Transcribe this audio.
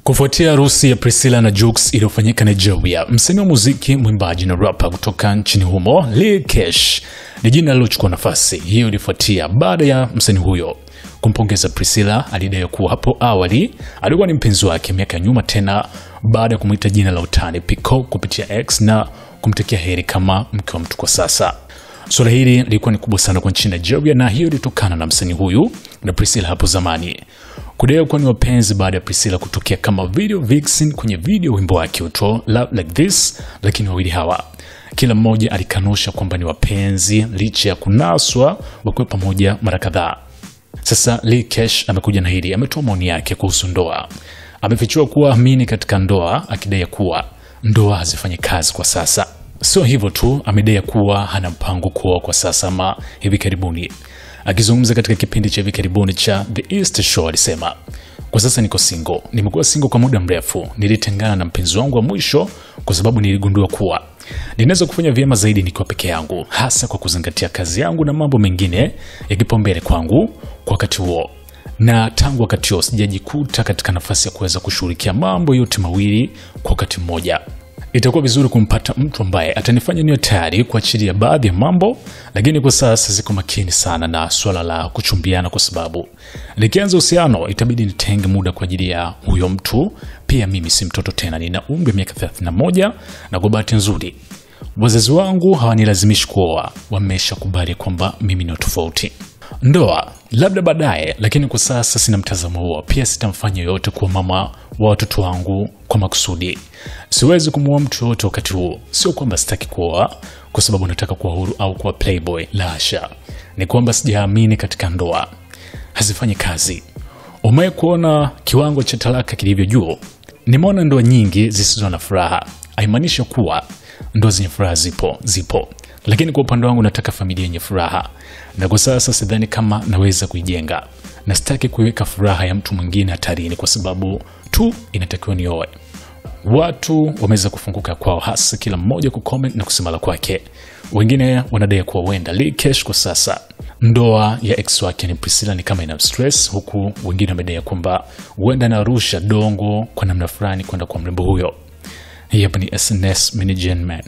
Kufuatia harusi ya Priscilla na Jux iliyofanyika Nigeria, msanii wa muziki, mwimbaji na rapper kutoka nchini humo, Lil Kesh ni jina lilochukua nafasi. Hiyo ilifuatia baada ya msanii huyo kumpongeza Priscilla alidai kuwa hapo awali alikuwa ni mpenzi wake miaka ya nyuma, tena baada ya kumuita jina la utani Peacock kupitia X na kumtakia heri kama mke wa mtu kwa sasa. Swala hili lilikuwa ni kubwa sana kwa nchini Nigeria, na hiyo ilitokana na msanii huyu na Priscilla hapo zamani kudai kuwa ni wapenzi baada ya Priscilla kutokea kama video vixen kwenye video wimbo wake uitwao Love Like This. Lakini wawili hawa kila mmoja alikanusha kwamba ni wapenzi licha ya kunaswa wakiwa pamoja mara kadhaa. Sasa Lil Kesh amekuja na hili, ametoa maoni yake kuhusu ndoa. Amefichua kuwa amini katika ndoa, akidai kuwa ndoa hazifanyi kazi kwa sasa. Sio hivyo tu, amedai kuwa hana mpango kuoa kwa sasa ama hivi karibuni. Akizungumza katika kipindi cha hivi karibuni cha The East Show alisema, kwa sasa niko single. Nimekuwa single kwa muda mrefu. Nilitengana na mpenzi wangu wa mwisho kwa sababu niligundua kuwa ninaweza kufanya vyema zaidi nikiwa peke yangu, hasa kwa kuzingatia kazi yangu na mambo mengine ya kipaumbele kwangu kwa wakati huo. Na tangu wakati huo sijajikuta katika nafasi ya kuweza kushughulikia mambo yote mawili kwa wakati mmoja. Itakuwa vizuri kumpata mtu ambaye atanifanya niwe tayari kuachilia baadhi ya mambo, lakini kwa sasa siko makini sana na swala la kuchumbiana kwa sababu nikianza uhusiano itabidi nitenge muda kwa ajili ya huyo mtu. Pia mimi si mtoto tena, nina umri wa miaka 31 na kwa bahati nzuri wazazi wangu hawanilazimishi kuoa, wameshakubali kwamba mimi ni tofauti. Ndoa labda baadaye, lakini kwa sasa sina mtazamo huo. Pia sitamfanya yote kuwa mama wa watoto wangu kwa makusudi. Siwezi kumuoa mtu yote wakati huo. Sio kwamba sitaki kuoa kwa sababu nataka kuwa huru au kuwa playboy, la hasha. Ni kwamba sijaamini katika ndoa, hazifanyi kazi. Umewahi kuona kiwango cha talaka kilivyo juu? Nimeona ndoa nyingi zisizo na furaha. Haimaanishi kuwa ndoa zenye furaha zipo. Lakini kwa upande wangu nataka familia yenye furaha, na kwa sasa sidhani kama naweza kuijenga, na sitaki kuweka furaha ya mtu mwingine hatarini kwa sababu tu inatakiwa nioe. Watu wameweza kufunguka kwao, hasa kila mmoja kucomment na kusema la kwake. Wengine wanadai kuwa wenda Lil Kesh kwa sasa ndoa ya ex wake ni Priscilla ni kama ina stress, huku wengine wamedai kwamba wenda anarusha dongo kwa namna fulani kwenda kwa mrembo huyo. Hii hapa ni SNS Manager Man.